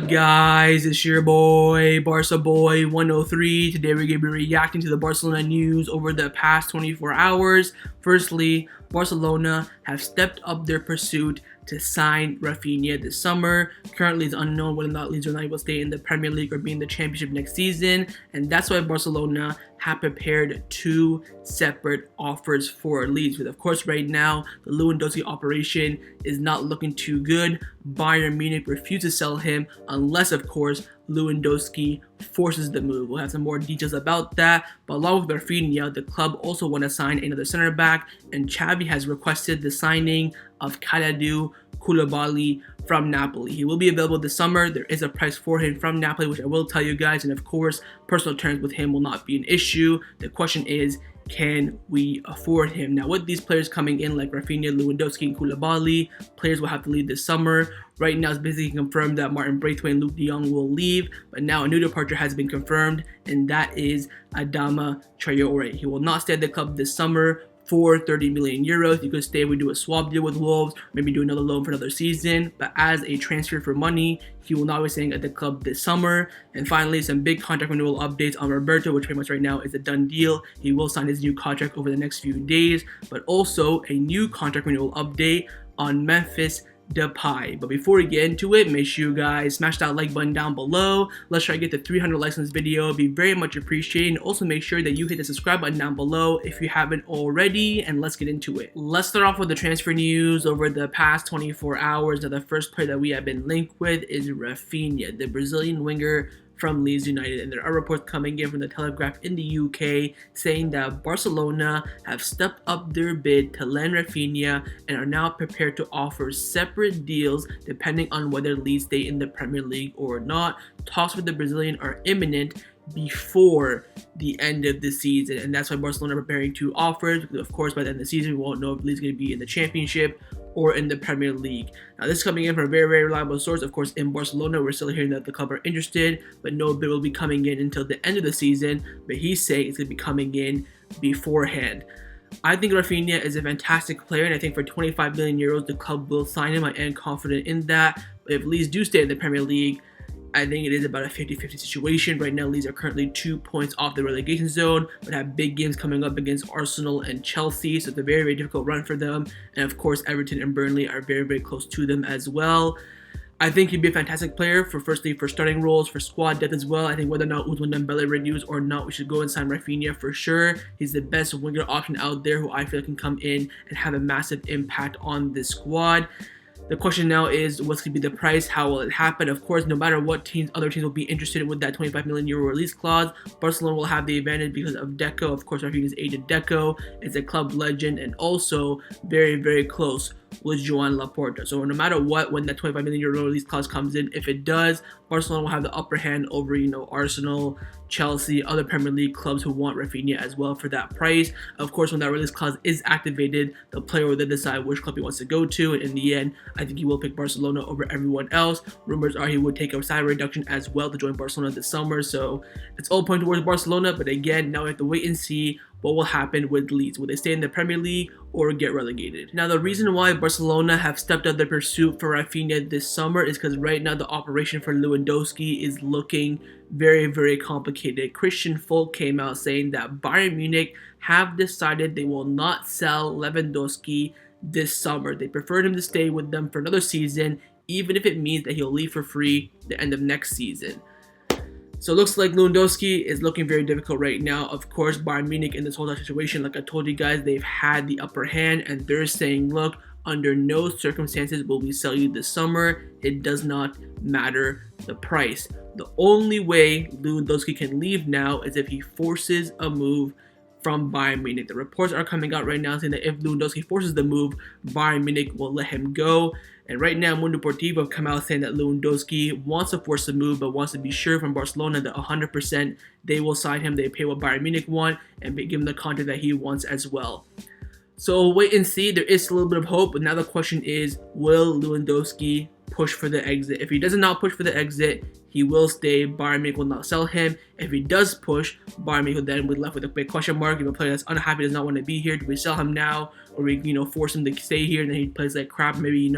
up, guys? It's your boy, Barca Boy 103. Today we're going to be reacting to the Barcelona news over the past 24 hours. Firstly, Barcelona have stepped up their pursuit to sign Raphinha this summer. Currently, it's unknown whether or not Leeds United will stay in the Premier League or be in the Championship next season, and that's why Barcelona have prepared two separate offers for Leeds. But of course, right now, the Lewandowski operation is not looking too good. Bayern Munich refused to sell him unless, of course, Lewandowski forces the move. We'll have some more details about that. But along with Raphinha, the club also want to sign another center back, and Xavi has requested the signing of Kalidou Koulibaly from Napoli. He will be available this summer. There is a price for him from Napoli, which I will tell you guys, and of course, personal terms with him will not be an issue. The question is, can we afford him? Now, with these players coming in like Raphinha, Lewandowski, and Koulibaly, players will have to leave this summer. Right now, it's basically confirmed that Braithwaite and Luuk Jong will leave, but now a new departure has been confirmed, and that is Adama Traore. He will not stay at the club this summer for 30 million euros. You could stay, we do a swap deal with Wolves, maybe do another loan for another season, but as a transfer for money, he will not be staying at the club this summer. And finally, some big contract renewal updates on Roberto, which pretty much right now is a done deal. He will sign his new contract over the next few days, but also a new contract renewal update on Memphis Depay. But before we get into it, make sure you guys smash that like button down below. Let's try to get to 300 likes on this video. It'd be very much appreciated. And also make sure that you hit the subscribe button down below if you haven't already, and let's get into it. Let's start off with the transfer news over the past 24 hours. Now, the first player that we have been linked with is Raphinha, the Brazilian winger from Leeds United, and there are reports coming in from the Telegraph in the UK saying that Barcelona have stepped up their bid to lend Raphinha and are now prepared to offer separate deals depending on whether Leeds stay in the Premier League or not. Talks with the Brazilian are imminent before the end of the season, and that's why Barcelona are preparing two offers, because of course by the end of the season we won't know if Leeds is going to be in the Championship or in the Premier League. Now, this is coming in from a very reliable source. Of course, in Barcelona, we're still hearing that the club are interested, but no bid will be coming in until the end of the season. But he's saying it's going to be coming in beforehand. I think Raphinha is a fantastic player, and I think for 25 million euros, the club will sign him. I am confident in that. But if Leeds do stay in the Premier League, I think it is about a 50-50 situation. Right now, Leeds are currently 2 points off the relegation zone, but have big games coming up against Arsenal and Chelsea, so it's a very difficult run for them. And of course, Everton and Burnley are very close to them as well. I think he'd be a fantastic player for starting roles, for squad depth as well. I think whether or not Ousmane Dembele renews or not, we should go and sign Raphinha for sure. He's the best winger option out there who I feel can come in and have a massive impact on this squad. The question now is, what's going to be the price? How will it happen? Of course, no matter what other teams will be interested with that 25 million euro release clause, Barcelona will have the advantage because of Deco. Of course, Raphinha's agent Deco is a club legend and also very close with Joan Laporta. So no matter what, when that 25 million euro release clause comes in, if it does, Barcelona will have the upper hand over, Arsenal, Chelsea, other Premier League clubs who want Raphinha as well for that price. Of course, when that release clause is activated, the player will then decide which club he wants to go to, and in the end, I think he will pick Barcelona over everyone else. Rumors are he would take a salary reduction as well to join Barcelona this summer, so it's all pointing towards Barcelona, but again, now we have to wait and see what will happen with Leeds. Will they stay in the Premier League or get relegated? Now, the reason why Barcelona have stepped up their pursuit for Raphinha this summer is because right now the operation for Lewandowski is looking very complicated. Christian Folk came out saying that Bayern Munich have decided they will not sell Lewandowski this summer. They preferred him to stay with them for another season, even if it means that he'll leave for free the end of next season. So it looks like Lewandowski is looking very difficult right now. Of course, Bayern Munich in this whole situation, like I told you guys, they've had the upper hand, and they're saying, look, under no circumstances will we sell you this summer. It does not matter the price. The only way Lewandowski can leave now is if he forces a move from Bayern Munich. The reports are coming out right now saying that if Lewandowski forces the move, Bayern Munich will let him go. And right now, Mundo Deportivo have come out saying that Lewandowski wants to force the move, but wants to be sure from Barcelona that 100% they will sign him. They pay what Bayern Munich want and give him the contract that he wants as well. So wait and see. There is a little bit of hope, but now the question is, will Lewandowski push for the exit? If he does not push for the exit, he will stay. Bayern Munich will not sell him. If he does push, Bayern Munich will then be left with a big question mark. If a player that's unhappy, does not want to be here, do we sell him now, or we force him to stay here and then he plays like crap, maybe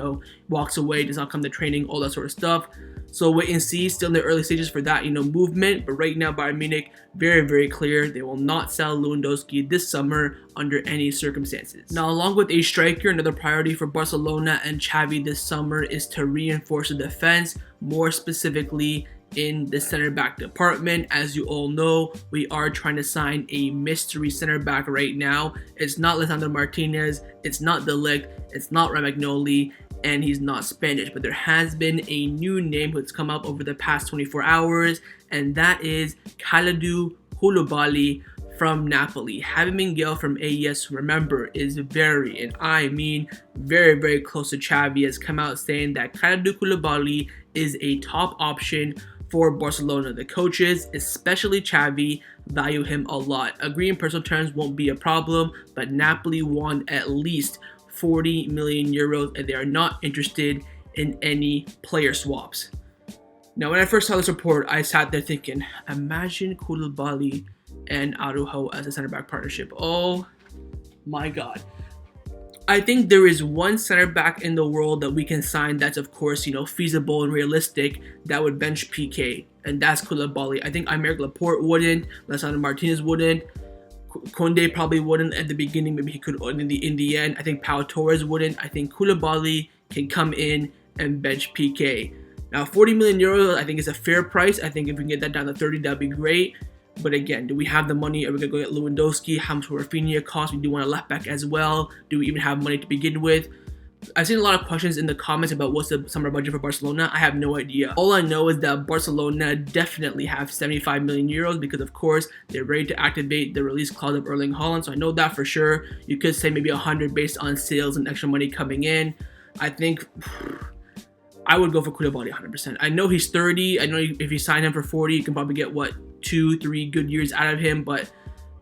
walks away, does not come to training, all that sort of stuff. So wait and see, still in the early stages for that, movement. But right now, Bayern Munich, very, very clear. They will not sell Lewandowski this summer under any circumstances. Now, along with a striker, another priority for Barcelona and Xavi this summer is to reinforce the defense, more specifically in the center back department. As you all know, we are trying to sign a mystery center back right now. It's not Lisandro Martinez, it's not De Ligt, it's not Romagnoli, and he's not Spanish. But there has been a new name that's come up over the past 24 hours, and that is Kalidou Koulibaly from Napoli. Javi Miguel from AES, remember, is very, and I mean very, very close to Xavi, has come out saying that Kalidou Koulibaly is a top option for Barcelona. The coaches, especially Xavi, value him a lot. Agreeing personal terms won't be a problem, but Napoli want at least 40 million euros, and they are not interested in any player swaps. Now, when I first saw this report, I sat there thinking, imagine Koulibaly and Araujo as a center back partnership. Oh my God. I think there is one center back in the world that we can sign that's, of course, feasible and realistic, that would bench PK, and that's Koulibaly. I think Aymeric Laporte wouldn't, Lisandro Martinez wouldn't, Koundé probably wouldn't at the beginning, maybe he could in the end. I think Pau Torres wouldn't. I think Koulibaly can come in and bench PK. Now, 40 million euros, I think is a fair price. I think if we can get that down to 30, that'd be great. But again, do we have the money? Are we going to go get Lewandowski? How much will Raphinha cost? We do want a left back as well. Do we even have money to begin with? I've seen a lot of questions in the comments about what's the summer budget for Barcelona. I have no idea. All I know is that Barcelona definitely have 75 million euros because, of course, they're ready to activate the release clause of Erling Haaland. So I know that for sure. You could say maybe 100 based on sales and extra money coming in. I think I would go for Koulibaly 100%. I know he's 30. I know if you sign him for 40, you can probably get, 2-3 good years out of him. But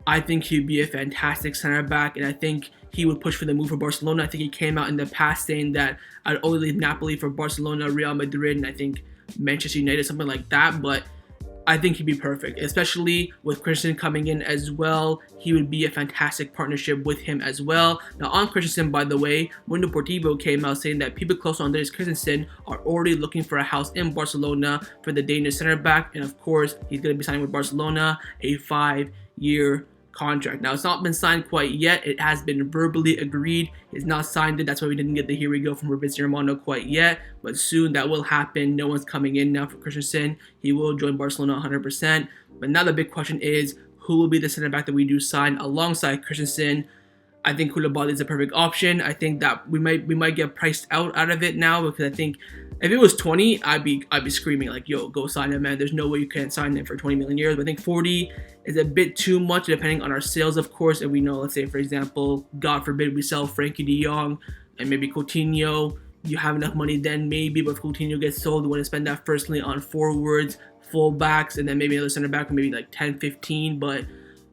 I think he'd be a fantastic center back, and I think he would push for the move for Barcelona. I think he came out in the past saying that I'd only leave Napoli for Barcelona, Real Madrid, and I think Manchester United, something like that. But I think he'd be perfect, especially with Christensen coming in as well. He would be a fantastic partnership with him as well. Now, on Christensen, by the way, Mundo Deportivo came out saying that people close to Andreas Christensen are already looking for a house in Barcelona for the Danish center back. And of course, he's going to be signing with Barcelona a 5-year contract. Now, it's not been signed quite yet. It has been verbally agreed. It's not signed it. That's why we didn't get the here we go from Fabrizio Romano quite yet. But soon that will happen. No one's coming in now for Christensen. He will join Barcelona 100%. But now the big question is, who will be the center back that we do sign alongside Christensen? I think Koulibaly is a perfect option. I think that we might get priced out of it now, because I think if it was 20, I'd be screaming like, yo, go sign him, man. There's no way you can't sign him for 20 million euros. But I think 40 is a bit too much, depending on our sales, of course. And we know, let's say, for example, God forbid we sell Frenkie de Jong and maybe Coutinho. You have enough money then, maybe. But if Coutinho gets sold, you want to spend that firstly on forwards, fullbacks, and then maybe another center back, maybe like 10, 15. But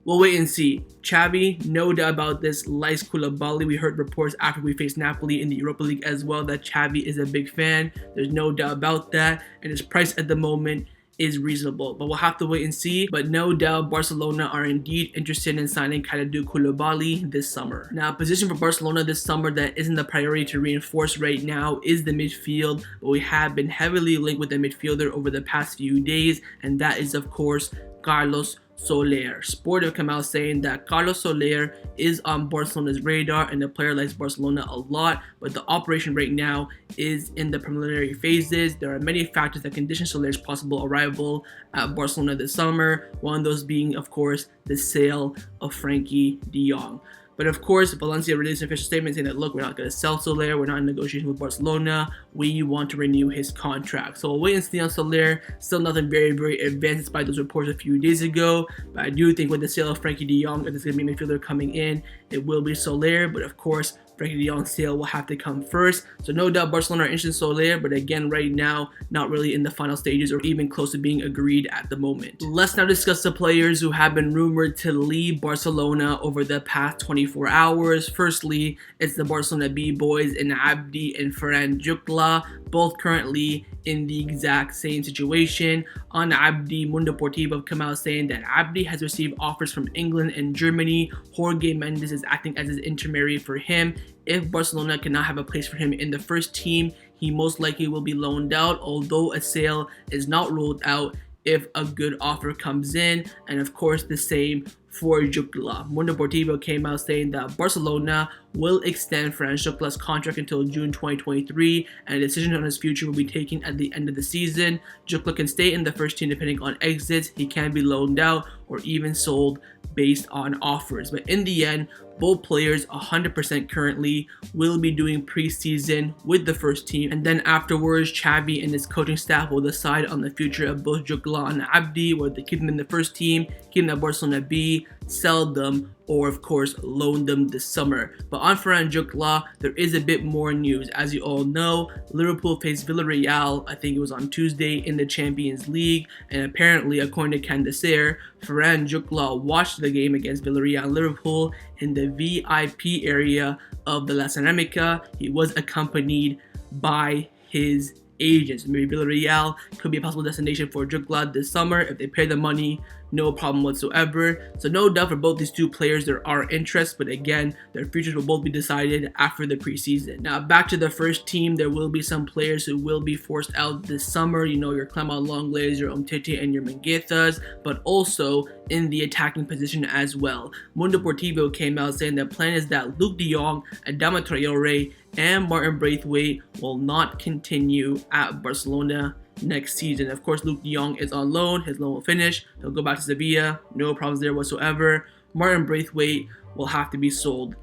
we'll wait and see. Xavi, no doubt about this, likes Koulibaly. We heard reports after we faced Napoli in the Europa League as well that Xavi is a big fan. There's no doubt about that. And his price at the moment is reasonable. But we'll have to wait and see. But no doubt Barcelona are indeed interested in signing Kalidou Koulibaly this summer. Now, a position for Barcelona this summer that isn't the priority to reinforce right now is the midfield. But we have been heavily linked with the midfielder over the past few days. And that is, of course, Carlos Soler. Sport have come out saying that Carlos Soler is on Barcelona's radar and the player likes Barcelona a lot, but the operation right now is in the preliminary phases. There are many factors that condition Soler's possible arrival at Barcelona this summer, one of those being, of course, the sale of Frenkie de Jong. But of course, Valencia released an official statement saying that, look, we're not going to sell Soler. We're not in negotiation with Barcelona. We want to renew his contract. So we'll wait and see on Soler. Still nothing very, very advanced despite those reports a few days ago. But I do think with the sale of Frenkie de Jong, if there's going to be a midfielder coming in, it will be Soler. But of course, Frenkie de Jong's sale will have to come first. So no doubt Barcelona are interested in Soler, but again, right now, not really in the final stages or even close to being agreed at the moment. Let's now discuss the players who have been rumored to leave Barcelona over the past 24 hours. Firstly, it's the Barcelona B-boys in Abde and Ferran Jutgla, both currently in the exact same situation. On Abde, Mundo Deportivo have come out saying that Abde has received offers from England and Germany. Jorge Mendes is acting as his intermediary for him. If Barcelona cannot have a place for him in the first team, he most likely will be loaned out, although a sale is not ruled out if a good offer comes in. And of course, the same for Jutgla. Mundo Deportivo came out saying that Barcelona will extend Ferran Jutgla's contract until June 2023, and a decision on his future will be taken at the end of the season. Jutgla can stay in the first team depending on exits. He can be loaned out or even sold based on offers. But in the end, both players 100% currently will be doing preseason with the first team, and then afterwards Xavi and his coaching staff will decide on the future of both Jutgla and Abde, whether they keep them in the first team, keep them at Barcelona B, sell them, or of course loan them this summer. But on Ferran Jutgla, there is a bit more news. As you all know, Liverpool faced Villarreal, I think it was on Tuesday, in the Champions League, and apparently according to Candacer, Ferran Jutgla watched the game against Villarreal and Liverpool in the VIP area of the La Ceramica. He was accompanied by his agents. Maybe Villarreal could be a possible destination for Jutgla this summer if they pay the money. No problem whatsoever. So no doubt for both these two players there are interest, but again, their futures will both be decided after the preseason. Now back to the first team, there will be some players who will be forced out this summer. You know, your Clement Lenglet's, your Umtiti, and your Minguezas, but also in the attacking position as well. Mundo Deportivo came out saying the plan is that Luuk de Jong, Adama Traore, and Martin Braithwaite will not continue at Barcelona next season. Of course, Luuk de Jong is on loan. His loan will finish. He'll go back to Sevilla. No problems there whatsoever. Martin Braithwaite will have to be sold.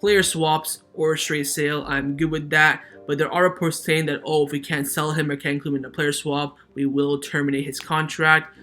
Player swaps or straight sale, I'm good with that. But there are reports saying that, oh, if we can't sell him or can't include him in a player swap, we will terminate his contract.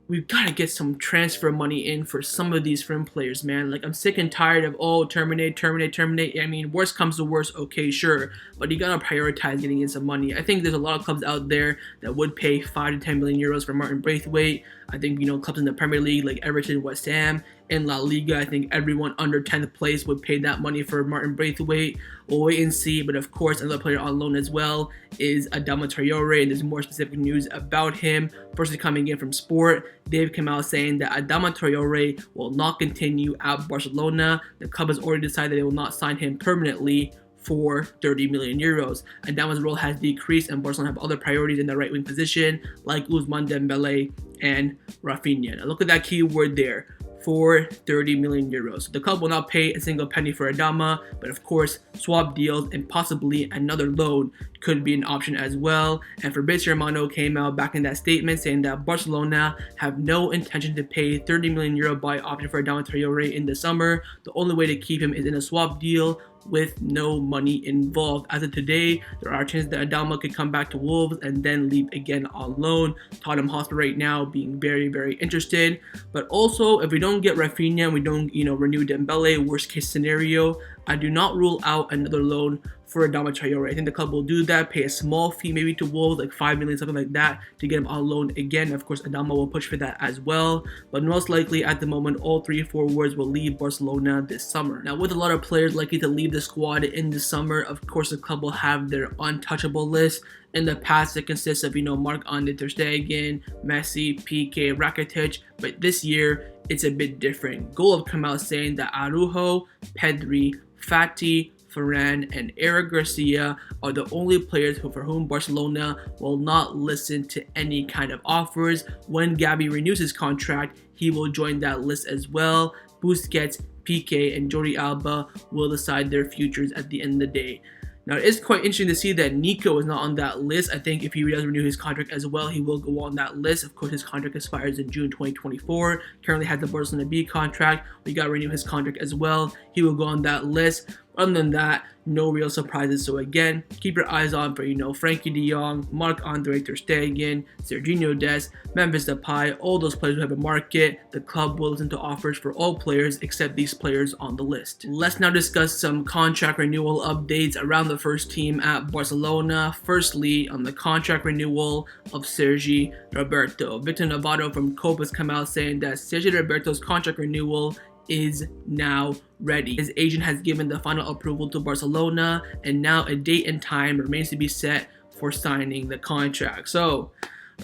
We've got to get some transfer money in for some of these firm players, man. Like, I'm sick and tired of, oh, terminate. I mean, worst comes to worst, okay, sure. But you got to prioritize getting in some money. I think there's a lot of clubs out there that would pay 5 to 10 million euros for Martin Braithwaite. I think, you know, clubs in the Premier League like Everton, West Ham, in La Liga, I think everyone under 10th place would pay that money for Martin Braithwaite. We'll wait and see. But of course, another player on loan as well is Adama Traore, and there's more specific news about him. Firstly, coming in from Sport, they've come out saying that Adama Traore will not continue at Barcelona. The club has already decided they will not sign him permanently for 30 million euros. Adama's role has decreased, and Barcelona have other priorities in the right wing position like Ousmane Dembele and Raphinha. Now look at that keyword there. For 30 million euros. The club will not pay a single penny for Adama, but of course, swap deals and possibly another loan could be an option as well. And Fabrizio Romano came out back in that statement saying that Barcelona have no intention to pay 30 million euro buy option for Adama Traore in the summer. The only way to keep him is in a swap deal with no money involved. As of today, there are chances that Adama could come back to Wolves and then leave again on loan. Tottenham Hotspur right now being very, very interested. But also, if we don't get Raphinha and we don't, renew Dembele, worst case scenario, I do not rule out another loan for Adama Traore. I think the club will do that, pay a small fee maybe to Wolves, like 5 million, something like that, to get him on loan again. Of course, Adama will push for that as well. But most likely, at the moment, all 3 forwards will leave Barcelona this summer. Now, with a lot of players likely to leave the squad in the summer, of course, the club will have their untouchable list. In the past, it consists of, Marc-Andre ter Stegen, Messi, Piqué, Rakitic. But this year, it's a bit different. Goal have come out saying that Araujo, Pedri, Fati, Ferran, and Eric Garcia are the only players for whom Barcelona will not listen to any kind of offers. When Xavi renews his contract, he will join that list as well. Busquets, Piqué, and Jordi Alba will decide their futures at the end of the day. Now, it is quite interesting to see that Nico is not on that list. I think if he does renew his contract as well, he will go on that list. Of course, his contract expires in June 2024. Currently has the Barcelona B contract. We got to renew his contract as well. He will go on that list. Other than that, no real surprises. So again, keep your eyes on for, Frankie de Jong, Marc-Andre ter Stegen, Serginho Dest, Memphis Depay, all those players who have a market. The club will listen to offers for all players except these players on the list. Let's now discuss some contract renewal updates around the first team at Barcelona. Firstly, on the contract renewal of Sergi Roberto. Victor Novato from Cope has come out saying that Sergi Roberto's contract renewal is now ready. His agent has given the final approval to Barcelona, and now a date and time remains to be set for signing the contract. So,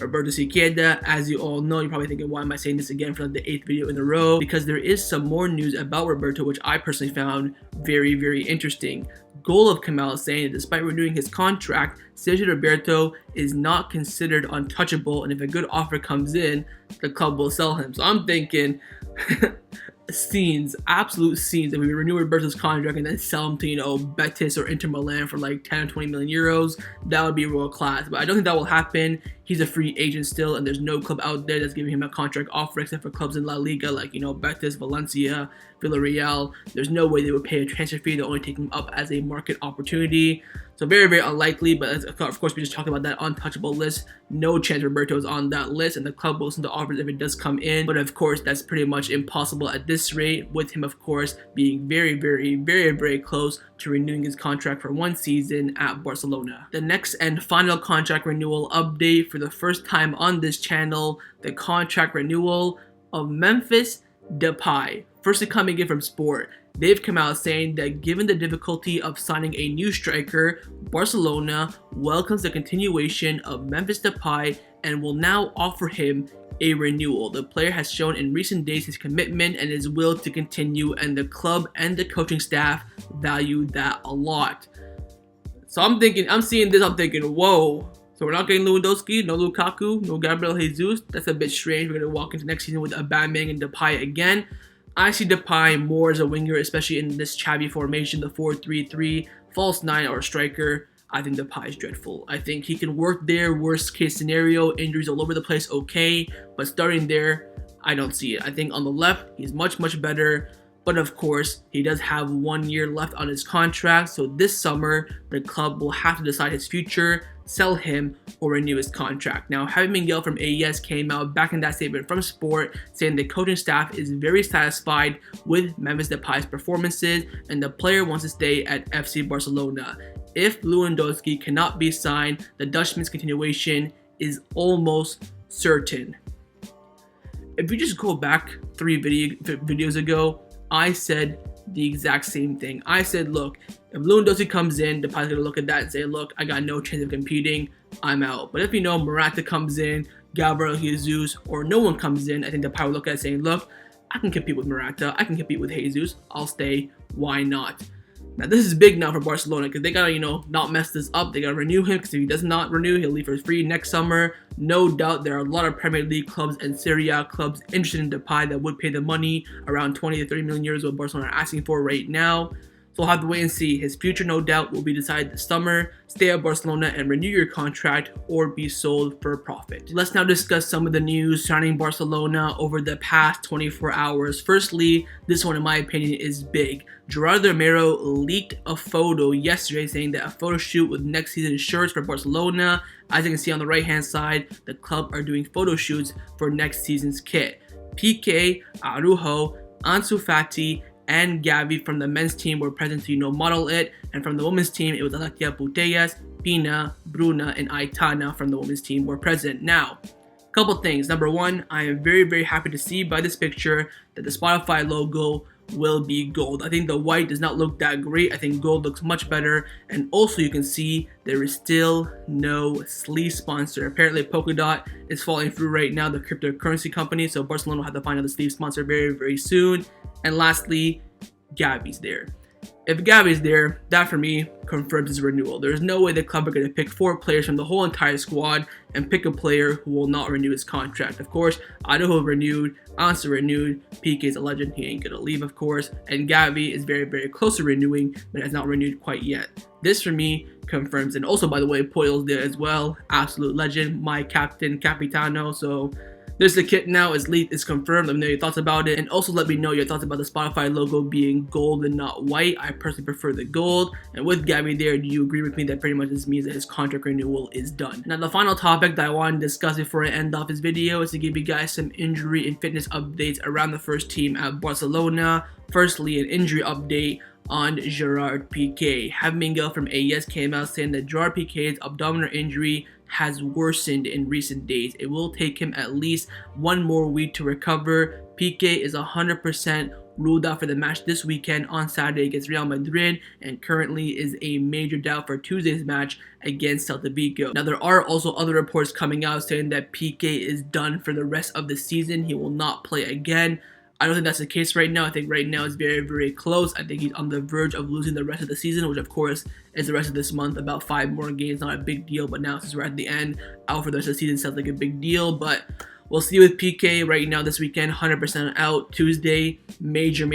Roberto Siqueira, as you all know, you're probably thinking, why am I saying this again for like the 8th video in a row? Because there is some more news about Roberto, which I personally found very, very interesting. Goal of Kamal saying that despite renewing his contract, Sergi Roberto is not considered untouchable, and if a good offer comes in, the club will sell him. So I'm thinking, absolute scenes, if we renew Roberto's contract and then sell him to, you know, Betis or Inter Milan for like 10 or 20 million euros, that would be world class. But I don't think that will happen. He's a free agent still, and there's no club out there that's giving him a contract offer except for clubs in La Liga like, you know, Betis, Valencia, Villarreal. There's no way they would pay a transfer fee. They'll only take him up as a market opportunity. So very, very unlikely, but of course we just talked about that untouchable list. No chance Roberto is on that list, and the club will listen to offers if it does come in. But of course, that's pretty much impossible at this rate, with him, of course, being very, very, very, very close to renewing his contract for 1 season at Barcelona. The next and final contract renewal update for the first time on this channel, the contract renewal of Memphis Depay. Firstly, coming in from Sport, they've come out saying that given the difficulty of signing a new striker, Barcelona welcomes the continuation of Memphis Depay and will now offer him a renewal. The player has shown in recent days his commitment and his will to continue, and the club and the coaching staff value that a lot. So I'm seeing this, I'm thinking, whoa. So we're not getting Lewandowski, no Lukaku, no Gabriel Jesus. That's a bit strange. We're going to walk into next season with Aubameyang and Depay again. I see Depay more as a winger, especially in this Xavi formation, the 4-3-3, false 9 or striker. I think Depay is dreadful. I think he can work there, worst case scenario, injuries all over the place, okay. But starting there, I don't see it. I think on the left, he's much, much better. But of course, he does have 1 year left on his contract. So this summer, the club will have to decide his future, sell him, or renew his contract. Now, Javi Miguel from AES came out backing that statement from Sport, saying the coaching staff is very satisfied with Memphis Depay's performances, and the player wants to stay at FC Barcelona. If Lewandowski cannot be signed, the Dutchman's continuation is almost certain. If you just go back 3 videos ago, I said the exact same thing. I said, look, if Lewandowski comes in, Depay's going to look at that and say, look, I got no chance of competing, I'm out. But if you know Morata comes in, Gabriel Jesus, or no one comes in, I think Depay will look at it saying, look, I can compete with Morata, I can compete with Jesus, I'll stay, why not? Now this is big now for Barcelona because they gotta, you know, not mess this up. They gotta renew him, because if he does not renew, he'll leave for free next summer. No doubt there are a lot of Premier League clubs and Serie A clubs interested in Depay that would pay the money, around 20 to 30 million euros what Barcelona are asking for right now. So we'll have to wait and see. His future, no doubt, will be decided this summer. Stay at Barcelona and renew your contract, or be sold for profit. Let's now discuss some of the news surrounding Barcelona over the past 24 hours. Firstly, this one in my opinion is big. Gerardo Romero leaked a photo yesterday saying that a photo shoot with next season's shirts for Barcelona. As you can see on the right hand side, the club are doing photo shoots for next season's kit. Piqué, Araujo, Ansu Fati, and Xavi from the men's team were present to, you know, model it, and from the women's team it was Alakia Putellas, Pina, Bruna, and Aitana from the women's team were present. Now, couple things. Number one, I am very, very happy to see by this picture that the Spotify logo will be gold. I think the white does not look that great. I think gold looks much better. And also you can see there is still no sleeve sponsor. Apparently Polkadot is falling through right now, the cryptocurrency company, so Barcelona will have to find another sleeve sponsor very, very soon. And lastly, Gavi's there. If Gavi's there, that for me confirms his renewal. There's no way the club are going to pick 4 players from the whole entire squad and pick a player who will not renew his contract. Of course, Araujo renewed, Ansu renewed, Piqué is a legend, he ain't going to leave, of course, and Xavi is very, very close to renewing, but has not renewed quite yet. This for me confirms, and also by the way, Puyol's there as well, absolute legend, my captain, Capitano, so there's the kit now, is confirmed. Let me know your thoughts about it, and also let me know your thoughts about the Spotify logo being gold and not white. I personally prefer the gold, and with Xavi there, do you agree with me that pretty much this means that his contract renewal is done? Now the final topic that I want to discuss before I end off this video is to give you guys some injury and fitness updates around the first team at Barcelona. Firstly, an injury update on Gerard Piqué. Javi Miguel from AES came out saying that Gerard Piqué's abdominal injury has worsened in recent days. It will take him at least one more week to recover. Piqué is 100% ruled out for the match this weekend on Saturday against Real Madrid, and currently is a major doubt for Tuesday's match against Celta Vigo. Now, there are also other reports coming out saying that Piqué is done for the rest of the season. He will not play again. I don't think that's the case right now. I think right now it's very, very close. I think he's on the verge of losing the rest of the season, which of course is the rest of this month. About 5 more games, not a big deal, but now since we're at the end, out for the rest of the season sounds like a big deal. But we'll see with Piqué right now this weekend, 100% out. Tuesday, major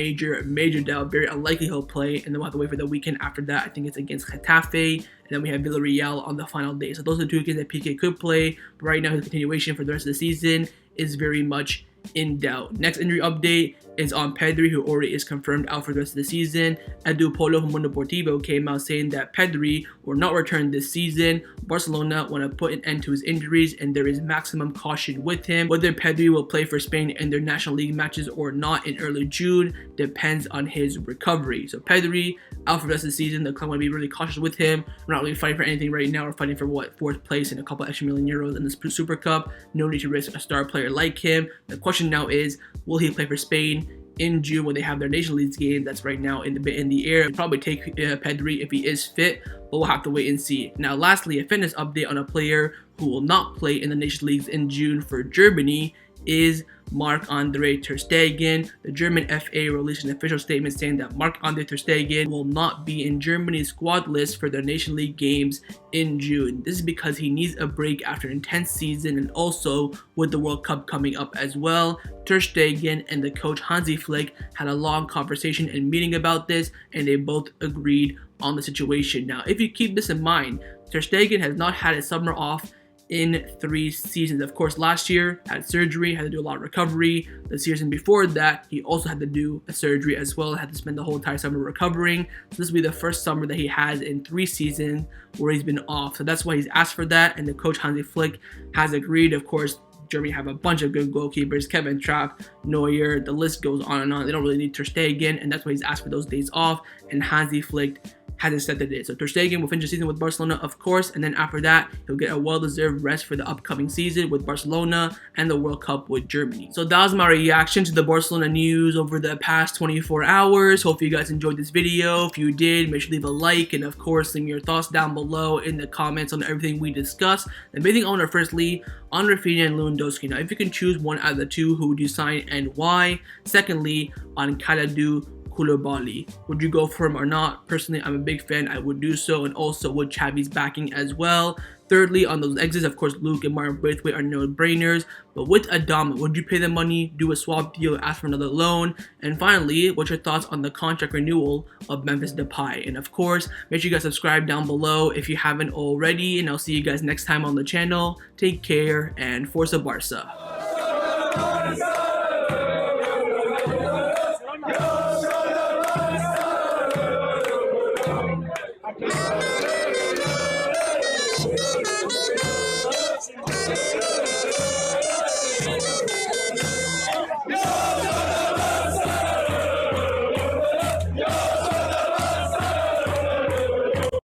doubt. Very unlikely he'll play, and then we'll have to wait for the weekend after that. I think it's against Getafe, and then we have Villarreal on the final day. So those are the 2 games that Piqué could play, but right now his continuation for the rest of the season is very much in doubt. Next injury update is on Pedri, who already is confirmed out for the rest of the season. Edu Polo from Mundo Deportivo came out saying that Pedri will not return this season. Barcelona want to put an end to his injuries, and there is maximum caution with him. Whether Pedri will play for Spain in their National League matches or not in early June depends on his recovery. So Pedri out for the rest of the season. The club want to be really cautious with him. We're not really fighting for anything right now. We're fighting for 4th place and a couple extra million euros in this Super Cup. No need to risk a star player like him. The question now is, will he play for Spain in June when they have their Nation League game? That's right now in the air. He'll probably take Pedri if he is fit, but we'll have to wait and see. Now, lastly, a fitness update on a player who will not play in the Nation Leagues in June for Germany is Marc-Andre ter Stegen. The German FA released an official statement saying that Marc-Andre ter Stegen will not be in Germany's squad list for their Nation League games in June. This is because he needs a break after an intense season, and also with the World Cup coming up as well. Ter Stegen and the coach Hansi Flick had a long conversation and meeting about this, and they both agreed on the situation. Now, if you keep this in mind, ter Stegen has not had a summer off in 3 seasons. Of course, last year had surgery, had to do a lot of recovery. The season before that, he also had to do a surgery as well, had to spend the whole entire summer recovering. So this will be the first summer that he has in 3 seasons where he's been off. So that's why he's asked for that, and the coach Hansi Flick has agreed. Of course, Germany have a bunch of good goalkeepers, Kevin Trapp, Neuer, the list goes on and on. They don't really need ter Stegen, and that's why he's asked for those days off, and Hansi Flick hasn't said that it is. So ter Stegen will finish the season with Barcelona, of course, and then after that, he'll get a well-deserved rest for the upcoming season with Barcelona and the World Cup with Germany. So that was my reaction to the Barcelona news over the past 24 hours. Hope you guys enjoyed this video. If you did, make sure to leave a like, and of course, leave me your thoughts down below in the comments on everything we discussed. The main thing I want to firstly, on Raphinha and Lewandowski. Now, if you can choose one out of the 2, who would you sign and why? Secondly, on Kalidou Koulibaly, would you go for him or not? Personally, I'm a big fan. I would do so, and also with Xavi's backing as well. Thirdly, on those exits, of course, Luuk and Braithwaite are no-brainers. But with Adama, would you pay the money, do a swap deal, ask for another loan? And finally, what's your thoughts on the contract renewal of Memphis Depay? And of course, make sure you guys subscribe down below if you haven't already. And I'll see you guys next time on the channel. Take care, and Forza Barca.